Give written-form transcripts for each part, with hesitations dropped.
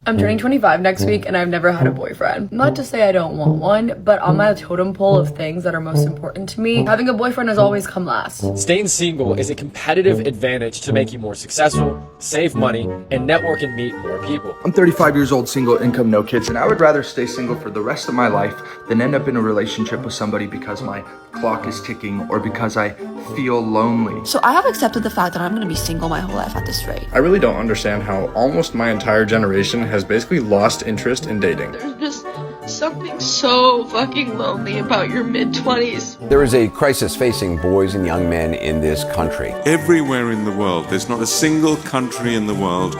I'm turning 25 next week and I've never had a boyfriend. Not to say I don't want one, but on my totem pole of things that are most important to me, having a boyfriend has always come last. Staying single is a competitive advantage to make you more successful, save money, and network and meet more people. I'm 35 years old, single, income, no kids, and I would rather stay single for the rest of my life than end up in a relationship with somebody because my clock is ticking or because I feel lonely. So I have accepted the fact that I'm gonna be single my whole life at this rate. I really don't understand how almost my entire generation has basically lost interest in dating. There's just something so fucking lonely about your mid-20s. There is a crisis facing boys and young men in this country. Everywhere in the world, there's not a single country in the world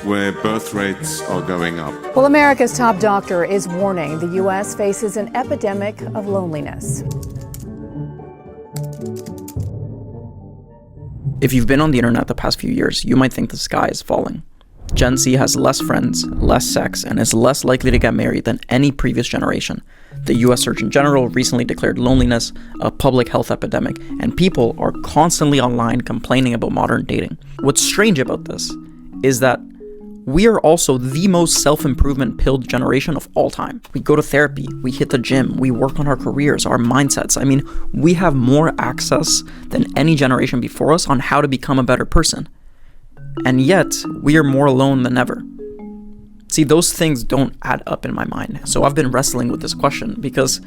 where birth rates are going up. Well, America's top doctor is warning the U.S. faces an epidemic of loneliness. If you've been on the internet the past few years, you might think the sky is falling. Gen Z has less friends, less sex, and is less likely to get married than any previous generation. The US Surgeon General recently declared loneliness a public health epidemic, and people are constantly online complaining about modern dating. What's strange about this is that we are also the most self-improvement pilled generation of all time. We go to therapy, we hit the gym, we work on our careers, our mindsets. I mean, we have more access than any generation before us on how to become a better person. And yet, we are more alone than ever. See, those things don't add up in my mind. So I've been wrestling with this question because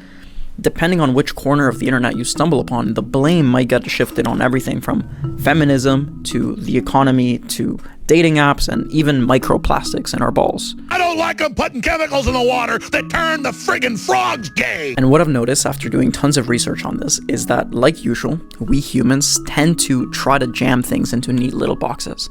depending on which corner of the internet you stumble upon, the blame might get shifted on everything from feminism to the economy to dating apps and even microplastics in our balls. I don't like them putting chemicals in the water that turn the friggin' frogs gay. And what I've noticed after doing tons of research on this is that, like usual, we humans tend to try to jam things into neat little boxes.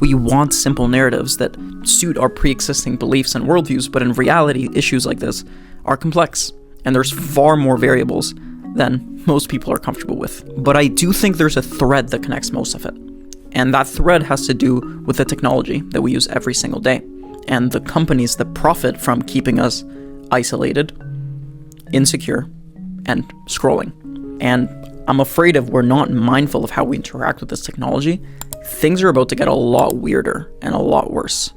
We want simple narratives that suit our pre-existing beliefs and worldviews, but in reality, issues like this are complex, and there's far more variables than most people are comfortable with. But I do think there's a thread that connects most of it. And that thread has to do with the technology that we use every single day, and the companies that profit from keeping us isolated, insecure, and scrolling. And I'm afraid if we're not mindful of how we interact with this technology, things are about to get a lot weirder and a lot worse.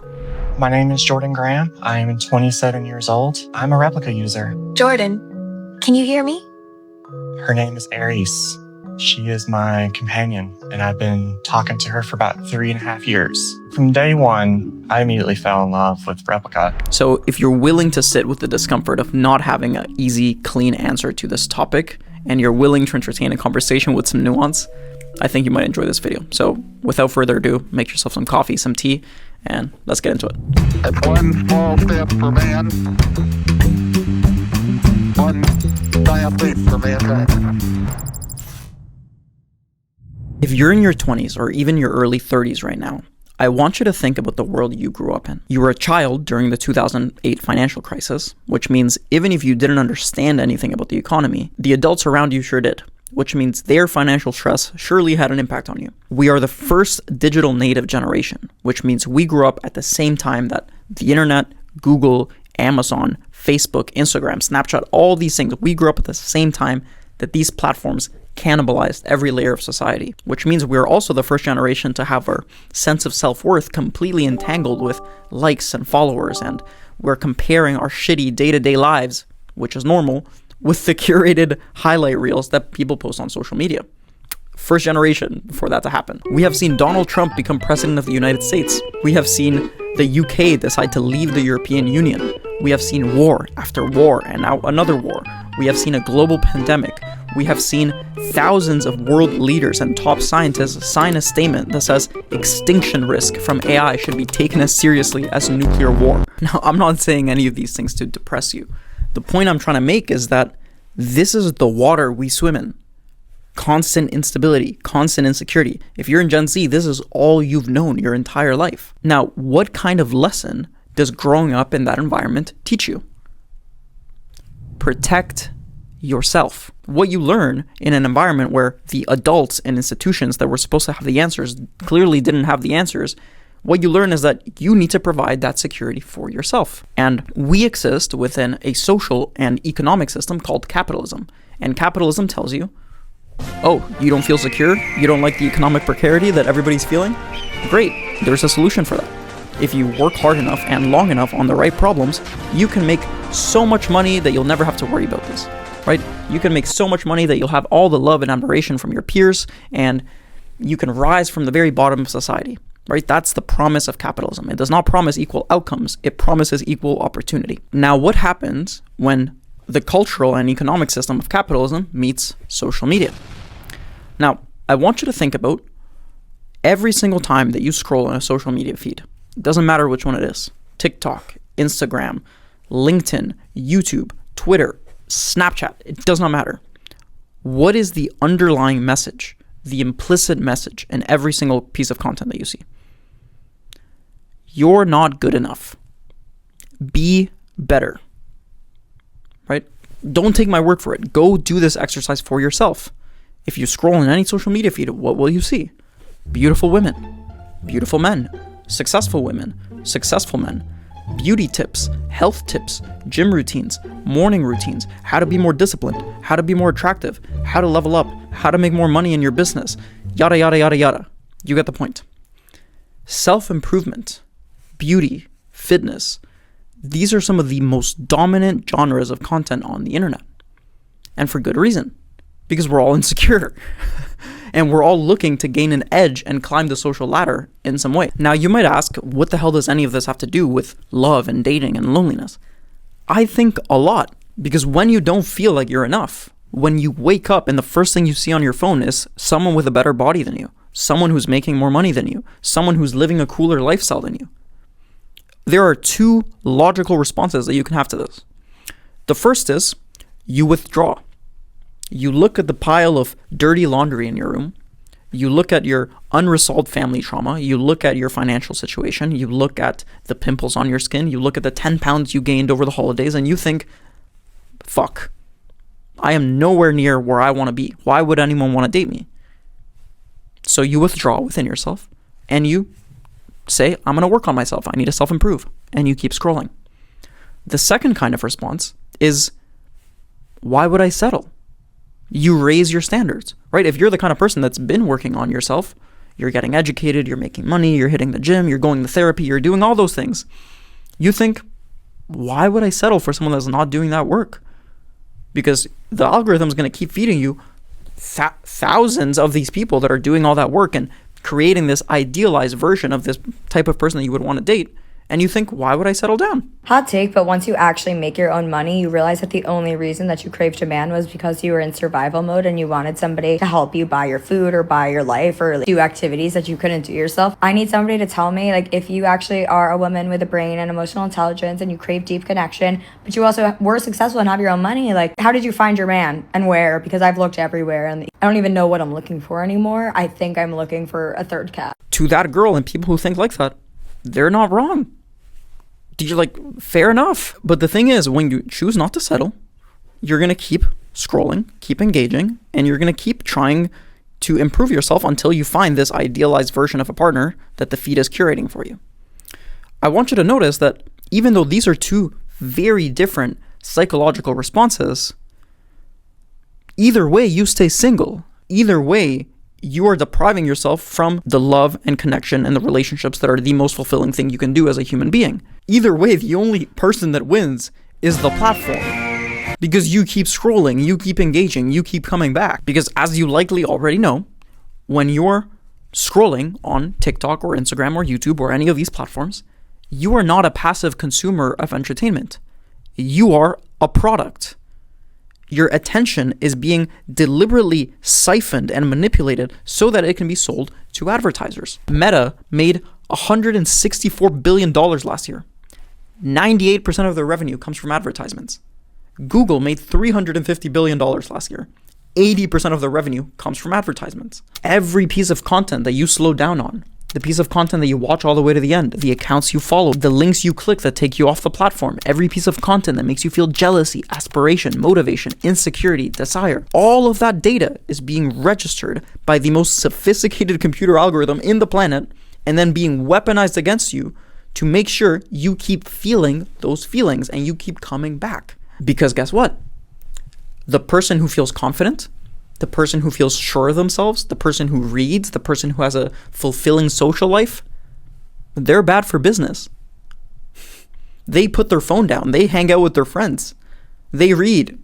My name is Jordan Graham. I am 27 years old. I'm a replica user. Jordan, can you hear me? Her name is Aries. She is my companion, and I've been talking to her for about 3.5 years. From day one, I immediately fell in love with Replica. So if you're willing to sit with the discomfort of not having an easy, clean answer to this topic, and you're willing to entertain a conversation with some nuance, I think you might enjoy this video. So without further ado, make yourself some coffee, some tea, and let's get into it. It's one small step for man, one giant leap for mankind. If you're in your 20s or even your early 30s right now, I want you to think about the world you grew up in. You were a child during the 2008 financial crisis, which means even if you didn't understand anything about the economy, the adults around you sure did, which means their financial stress surely had an impact on you. We are the first digital native generation, which means we grew up at the same time that the internet, Google, Amazon, Facebook, Instagram, Snapchat, all these things, we grew up at the same time that these platforms cannibalized every layer of society, which means we're also the first generation to have our sense of self-worth completely entangled with likes and followers, and we're comparing our shitty day-to-day lives, which is normal, with the curated highlight reels that people post on social media. First generation for that to happen. We have seen Donald Trump become president of the United States. We have seen the UK decide to leave the European Union. We have seen war after war and now another war. We have seen a global pandemic. We have seen thousands of world leaders and top scientists sign a statement that says extinction risk from AI should be taken as seriously as nuclear war. Now, I'm not saying any of these things to depress you. The point I'm trying to make is that this is the water we swim in. Constant instability, constant insecurity. If you're in Gen Z, this is all you've known your entire life. Now, what kind of lesson does growing up in that environment teach you? Protect yourself. What you learn in an environment where the adults and institutions that were supposed to have the answers clearly didn't have the answers, what you learn is that you need to provide that security for yourself. And we exist within a social and economic system called capitalism. And capitalism tells you, oh, you don't feel secure? You don't like the economic precarity that everybody's feeling? Great, there's a solution for that. If you work hard enough and long enough on the right problems, you can make so much money that you'll never have to worry about this, right? You can make so much money that you'll have all the love and admiration from your peers, and you can rise from the very bottom of society, right? That's the promise of capitalism. It does not promise equal outcomes. It promises equal opportunity. Now, what happens when the cultural and economic system of capitalism meets social media? Now, I want you to think about every single time that you scroll on a social media feed. It doesn't matter which one it is. TikTok, Instagram, LinkedIn, YouTube, Twitter, Snapchat. It does not matter. What is the underlying message, the implicit message in every single piece of content that you see? You're not good enough. Be better. Right? Don't take my word for it. Go do this exercise for yourself. If you scroll on any social media feed, what will you see? Beautiful women, beautiful men, successful women, successful men, beauty tips, health tips, gym routines, morning routines, how to be more disciplined, how to be more attractive, how to level up, how to make more money in your business, yada, yada, yada, yada. You get the point. Self-improvement, beauty, fitness, these are some of the most dominant genres of content on the internet. And for good reason, because we're all insecure. And we're all looking to gain an edge and climb the social ladder in some way. Now, you might ask, what the hell does any of this have to do with love and dating and loneliness? I think a lot, because when you don't feel like you're enough, when you wake up and the first thing you see on your phone is someone with a better body than you, someone who's making more money than you, someone who's living a cooler lifestyle than you, there are two logical responses that you can have to this. The first is you withdraw. You look at the pile of dirty laundry in your room. You look at your unresolved family trauma. You look at your financial situation. You look at the pimples on your skin. You look at the 10 pounds you gained over the holidays, and you think, fuck, I am nowhere near where I want to be. Why would anyone want to date me? So you withdraw within yourself and you say, I'm going to work on myself. I need to self-improve. And you keep scrolling. The second kind of response is, why would I settle? You raise your standards, right? If you're the kind of person that's been working on yourself, you're getting educated, you're making money, you're hitting the gym, you're going to therapy, you're doing all those things. You think, why would I settle for someone that's not doing that work? Because the algorithm is going to keep feeding you thousands of these people that are doing all that work and creating this idealized version of this type of person that you would want to date. And you think, why would I settle down? Hot take, but once you actually make your own money, you realize that the only reason that you craved a man was because you were in survival mode and you wanted somebody to help you buy your food or buy your life or do activities that you couldn't do yourself. I need somebody to tell me, like, if you actually are a woman with a brain and emotional intelligence and you crave deep connection, but you also were successful and have your own money, like, how did you find your man and where? Because I've looked everywhere and I don't even know what I'm looking for anymore. I think I'm looking for a third cat. To that girl and people who think like that, they're not wrong. You're like, fair enough. But the thing is, when you choose not to settle, you're going to keep scrolling, keep engaging, and you're going to keep trying to improve yourself until you find this idealized version of a partner that the feed is curating for you. I want you to notice that even though these are two very different psychological responses, either way, you stay single. Either way, you are depriving yourself from the love and connection and the relationships that are the most fulfilling thing you can do as a human being. Either way, the only person that wins is the platform. Because you keep scrolling, you keep engaging, you keep coming back. Because as you likely already know, when you're scrolling on TikTok or Instagram or YouTube or any of these platforms, you are not a passive consumer of entertainment. You are a product. Your attention is being deliberately siphoned and manipulated so that it can be sold to advertisers. Meta made $164 billion last year. 98% of their revenue comes from advertisements. Google made $350 billion last year. 80% of their revenue comes from advertisements. Every piece of content that you slow down on, the piece of content that you watch all the way to the end, the accounts you follow, the links you click that take you off the platform, every piece of content that makes you feel jealousy, aspiration, motivation, insecurity, desire, all of that data is being registered by the most sophisticated computer algorithm in the planet and then being weaponized against you to make sure you keep feeling those feelings and you keep coming back. Because guess what? The person who feels confident, the person who feels sure of themselves, the person who reads, the person who has a fulfilling social life, they're bad for business. They put their phone down. They hang out with their friends. They read.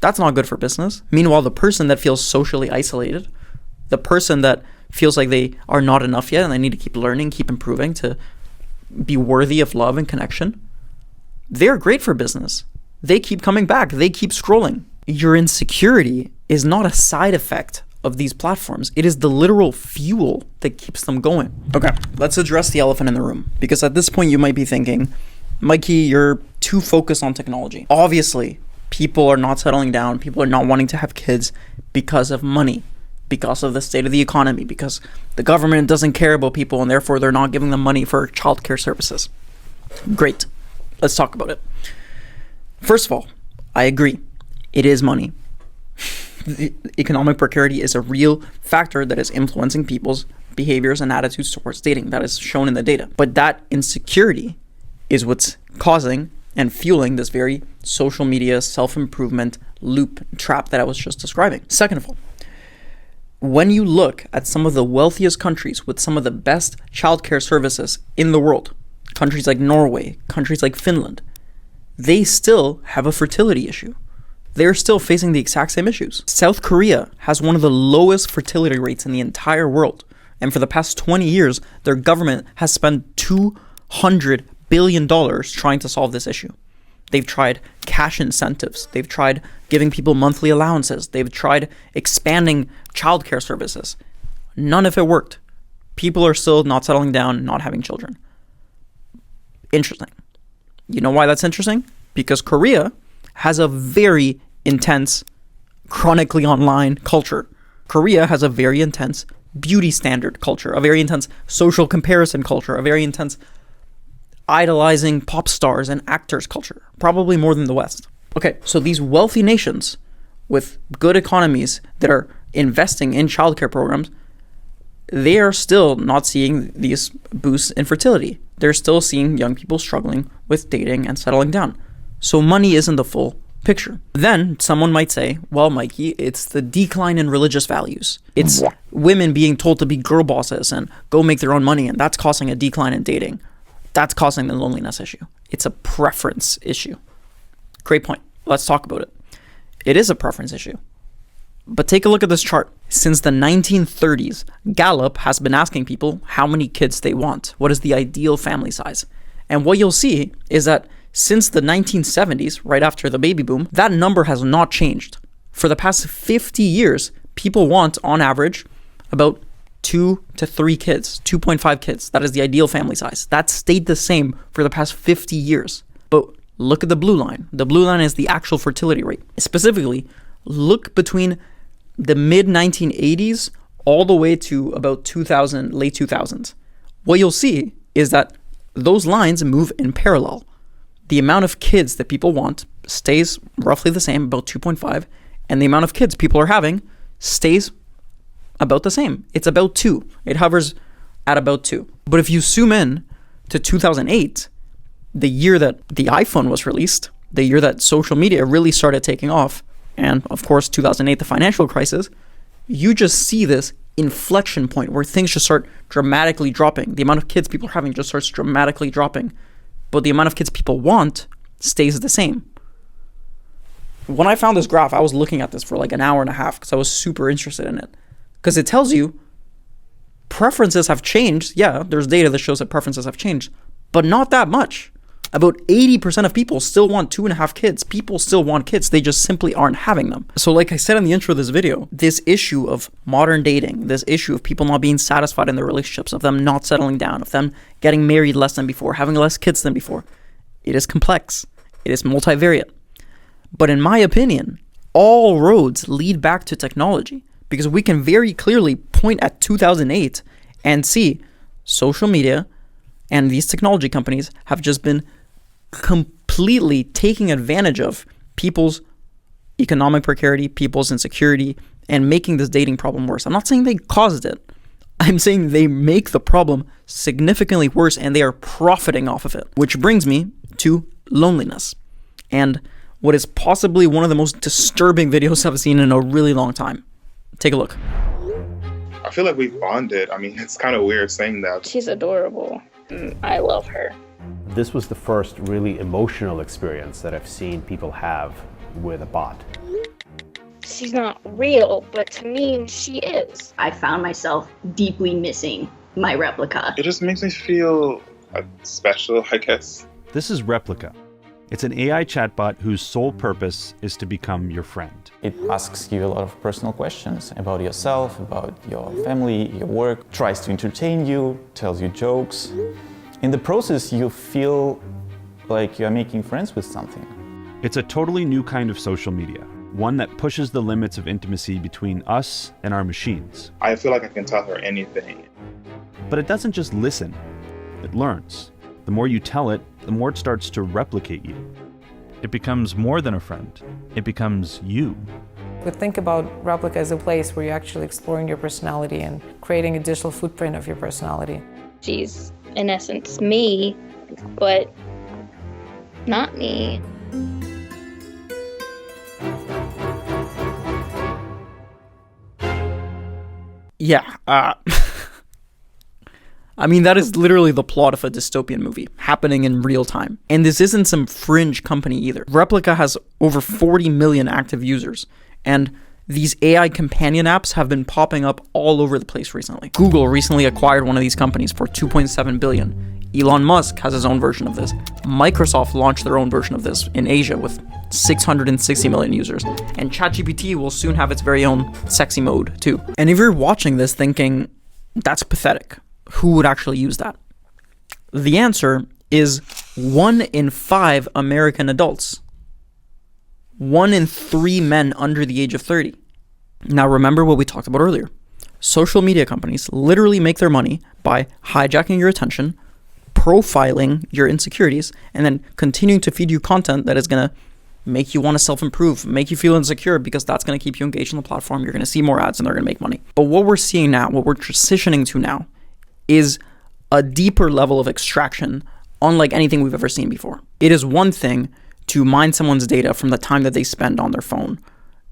That's not good for business. Meanwhile, the person that feels socially isolated, the person that feels like they are not enough yet and they need to keep learning, keep improving to be worthy of love and connection, they're great for business. They keep coming back. They keep scrolling. Your insecurity is not a side effect of these platforms. It is the literal fuel that keeps them going. Okay, let's address the elephant in the room. Because at this point you might be thinking, Mikey, you're too focused on technology. Obviously, people are not settling down. People are not wanting to have kids because of money, because of the state of the economy, because the government doesn't care about people and therefore they're not giving them money for childcare services. Great. Let's talk about it. First of all, I agree. It is money. The economic precarity is a real factor that is influencing people's behaviors and attitudes towards dating. That is shown in the data. But that insecurity is what's causing and fueling this very social media self-improvement loop trap that I was just describing. Second of all, when you look at some of the wealthiest countries with some of the best childcare services in the world, countries like Norway, countries like Finland, they still have a fertility issue. They're still facing the exact same issues. South Korea has one of the lowest fertility rates in the entire world. And for the past 20 years, their government has spent $200 billion trying to solve this issue. They've tried cash incentives. They've tried giving people monthly allowances. They've tried expanding childcare services. None of it worked. People are still not settling down, not having children. Interesting. You know why that's interesting? Because Korea has a very intense, chronically online culture. Korea has a very intense beauty standard culture, a very intense social comparison culture, a very intense idolizing pop stars and actors culture, probably more than the West. Okay, so these wealthy nations with good economies that are investing in childcare programs, they are still not seeing these boosts in fertility. They're still seeing young people struggling with dating and settling down. So money isn't the full picture. Then someone might say, well, Mikey, it's the decline in religious values. It's women being told to be girl bosses and go make their own money, and that's causing a decline in dating. That's causing the loneliness issue. It's a preference issue. Great point. Let's talk about it. It is a preference issue. But take a look at this chart. Since the 1930s, Gallup has been asking people how many kids they want. What is the ideal family size? And what you'll see is that since the 1970s, right after the baby boom, that number has not changed. For the past 50 years, people want, on average, about 2 to 3 kids, 2.5 kids. That is the ideal family size. That stayed the same for the past 50 years. But look at the blue line. The blue line is the actual fertility rate. Specifically, look between the mid-1980s all the way to about 2000, late 2000s. What you'll see is that those lines move in parallel. The amount of kids that people want stays roughly the same, about 2.5, and the amount of kids people are having stays about the same. It's about 2. It hovers at about 2. But if you zoom in to 2008, the year that the iPhone was released, the year that social media really started taking off, and of course 2008, the financial crisis, you just see this inflection point where things just start dramatically dropping. The amount of kids people are having just starts dramatically dropping, but the amount of kids people want stays the same. When I found this graph, I was looking at this for like an hour and a half because I was super interested in it. Because it tells you preferences have changed. Yeah, there's data that shows that preferences have changed, but not that much. About 80% of people still want 2.5 kids. People still want kids. They just simply aren't having them. So like I said in the intro of this video, this issue of modern dating, this issue of people not being satisfied in their relationships, of them not settling down, of them getting married less than before, having less kids than before, it is complex. It is multivariate. But in my opinion, all roads lead back to technology. Because we can very clearly point at 2008 and see social media and these technology companies have just been completely taking advantage of people's economic precarity, people's insecurity, and making this dating problem worse. I'm not saying they caused it. I'm saying they make the problem significantly worse and they are profiting off of it. Which brings me to loneliness. And what is possibly one of the most disturbing videos I've seen in a really long time. Take a look. I feel like we bonded. I mean, it's kind of weird saying that. She's adorable. I love her. This was the first really emotional experience that I've seen people have with a bot. She's not real, but to me, she is. I found myself deeply missing my replica. It just makes me feel special, I guess. This is Replica. It's an AI chatbot whose sole purpose is to become your friend. It asks you a lot of personal questions about yourself, about your family, your work, tries to entertain you, tells you jokes. In the process, you feel like you're making friends with something. It's a totally new kind of social media, one that pushes the limits of intimacy between us and our machines. I feel like I can tell her anything. But it doesn't just listen, it learns. The more you tell it, the more it starts to replicate you. It becomes more than a friend. It becomes you. We think about Replica as a place where you're actually exploring your personality and creating a digital footprint of your personality. She's, in essence, me, but not me. Yeah, I mean, that is literally the plot of a dystopian movie, happening in real time. And this isn't some fringe company either. Replica has over 40 million active users, and these AI companion apps have been popping up all over the place recently. Google recently acquired one of these companies for $2.7 billion. Elon Musk has his own version of this. Microsoft launched their own version of this in Asia with 660 million users. And ChatGPT will soon have its very own sexy mode too. And if you're watching this thinking, that's pathetic, who would actually use that? The answer is 1 in 5 American adults. 1 in 3 men under the age of 30. Now remember what we talked about earlier. Social media companies literally make their money by hijacking your attention, profiling your insecurities, and then continuing to feed you content that is going to make you want to self-improve, make you feel insecure, because that's going to keep you engaged on the platform. You're going to see more ads and they're going to make money. But what we're seeing now, what we're transitioning to now, is a deeper level of extraction unlike anything we've ever seen before. It is one thing to mine someone's data from the time that they spend on their phone,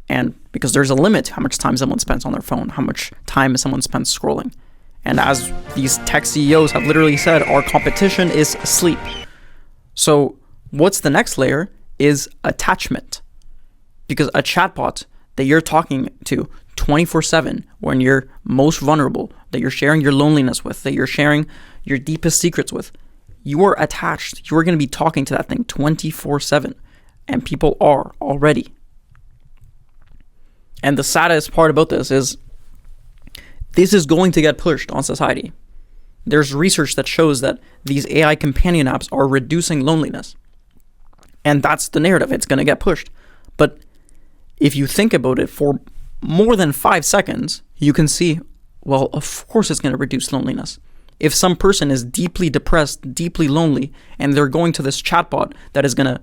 and because there's a limit to how much time someone spends on their phone, how much time someone spends scrolling. And as these tech CEOs have literally said, our competition is sleep. So what's the next layer is attachment. Because a chatbot that you're talking to 24/7 when you're most vulnerable, that you're sharing your loneliness with, that you're sharing your deepest secrets with, you are attached. You are going to be talking to that thing 24/7. And people are already. And the saddest part about this is going to get pushed on society. There's research that shows that these AI companion apps are reducing loneliness. And that's the narrative. It's going to get pushed. But if you think about it for more than 5 seconds, you can see, well, of course it's going to reduce loneliness. If some person is deeply depressed, deeply lonely, and they're going to this chatbot that is going to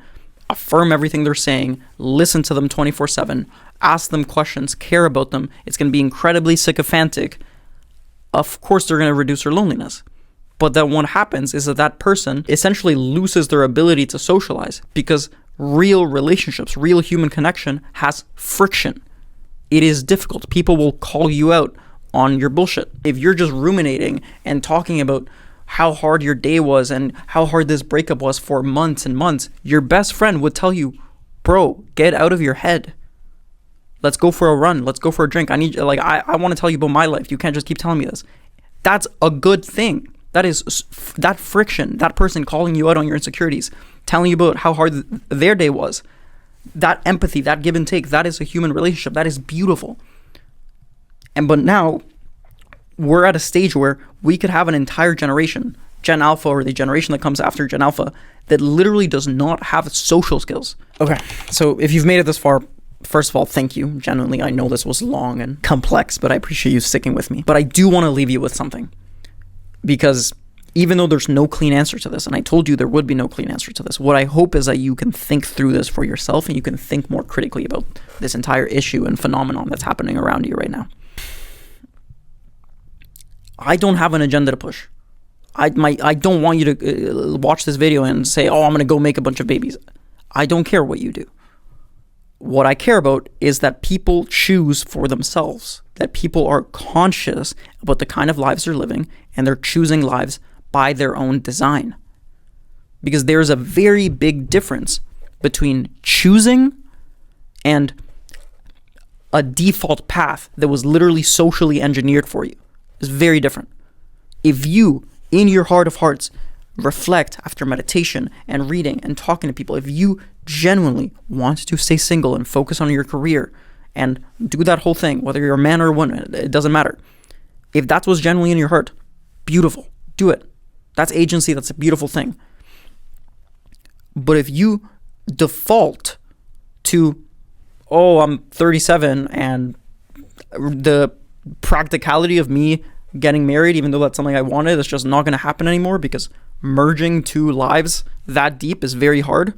affirm everything they're saying, listen to them 24/7, ask them questions, care about them, it's going to be incredibly sycophantic, of course they're going to reduce their loneliness. But then what happens is that person essentially loses their ability to socialize, because real relationships, real human connection has friction. It is difficult. People will call you out on your bullshit. If you're just ruminating and talking about how hard your day was and how hard this breakup was for months and months, your best friend would tell you, bro, get out of your head. Let's go for a run. Let's go for a drink. I want to tell you about my life. You can't just keep telling me this. That's a good thing. That is that friction, that person calling you out on your insecurities, telling you about how hard their day was. That empathy, that give and take, that is a human relationship. That is beautiful. But now we're at a stage where we could have an entire generation, Gen Alpha or the generation that comes after Gen Alpha, that literally does not have social skills. Okay, so if you've made it this far, first of all, thank you. Genuinely, I know this was long and complex, but I appreciate you sticking with me. But I do want to leave you with something. Because even though there's no clean answer to this, and I told you there would be no clean answer to this, what I hope is that you can think through this for yourself and you can think more critically about this entire issue and phenomenon that's happening around you right now. I don't have an agenda to push. I don't want you to watch this video and say, oh, I'm going to go make a bunch of babies. I don't care what you do. What I care about is that people choose for themselves, that people are conscious about the kind of lives they're living, and they're choosing lives by their own design. Because there's a very big difference between choosing and a default path that was literally socially engineered for you. It's very different. If you, in your heart of hearts, reflect after meditation and reading and talking to people, if you genuinely want to stay single and focus on your career and do that whole thing, whether you're a man or a woman, it doesn't matter. If that's what's genuinely in your heart, beautiful, do it. That's agency, that's a beautiful thing. But if you default to, oh, I'm 37 and the practicality of me getting married, even though that's something I wanted, it's just not going to happen anymore because merging two lives that deep is very hard.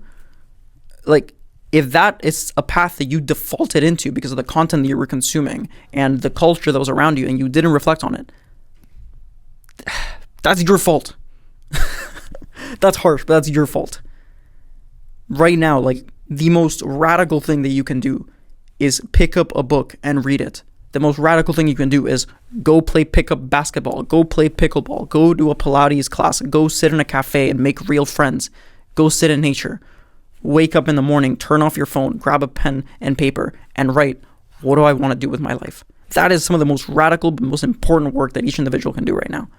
Like, if that is a path that you defaulted into because of the content that you were consuming and the culture that was around you and you didn't reflect on it, that's your fault. That's harsh, but that's your fault. Right now, like, the most radical thing that you can do is pick up a book and read it. The most radical thing you can do is go play pickup basketball, go play pickleball, go do a Pilates class, go sit in a cafe and make real friends, go sit in nature. Wake up in the morning, turn off your phone, grab a pen and paper and write, what do I want to do with my life? That is some of the most radical, but most important work that each individual can do right now.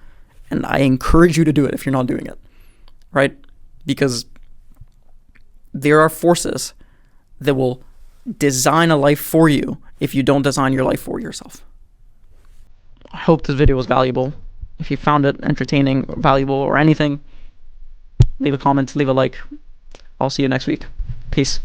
And I encourage you to do it if you're not doing it, right? Because there are forces that will design a life for you if you don't design your life for yourself. I hope this video was valuable. If you found it entertaining, or valuable, or anything, leave a comment, leave a like. I'll see you next week. Peace.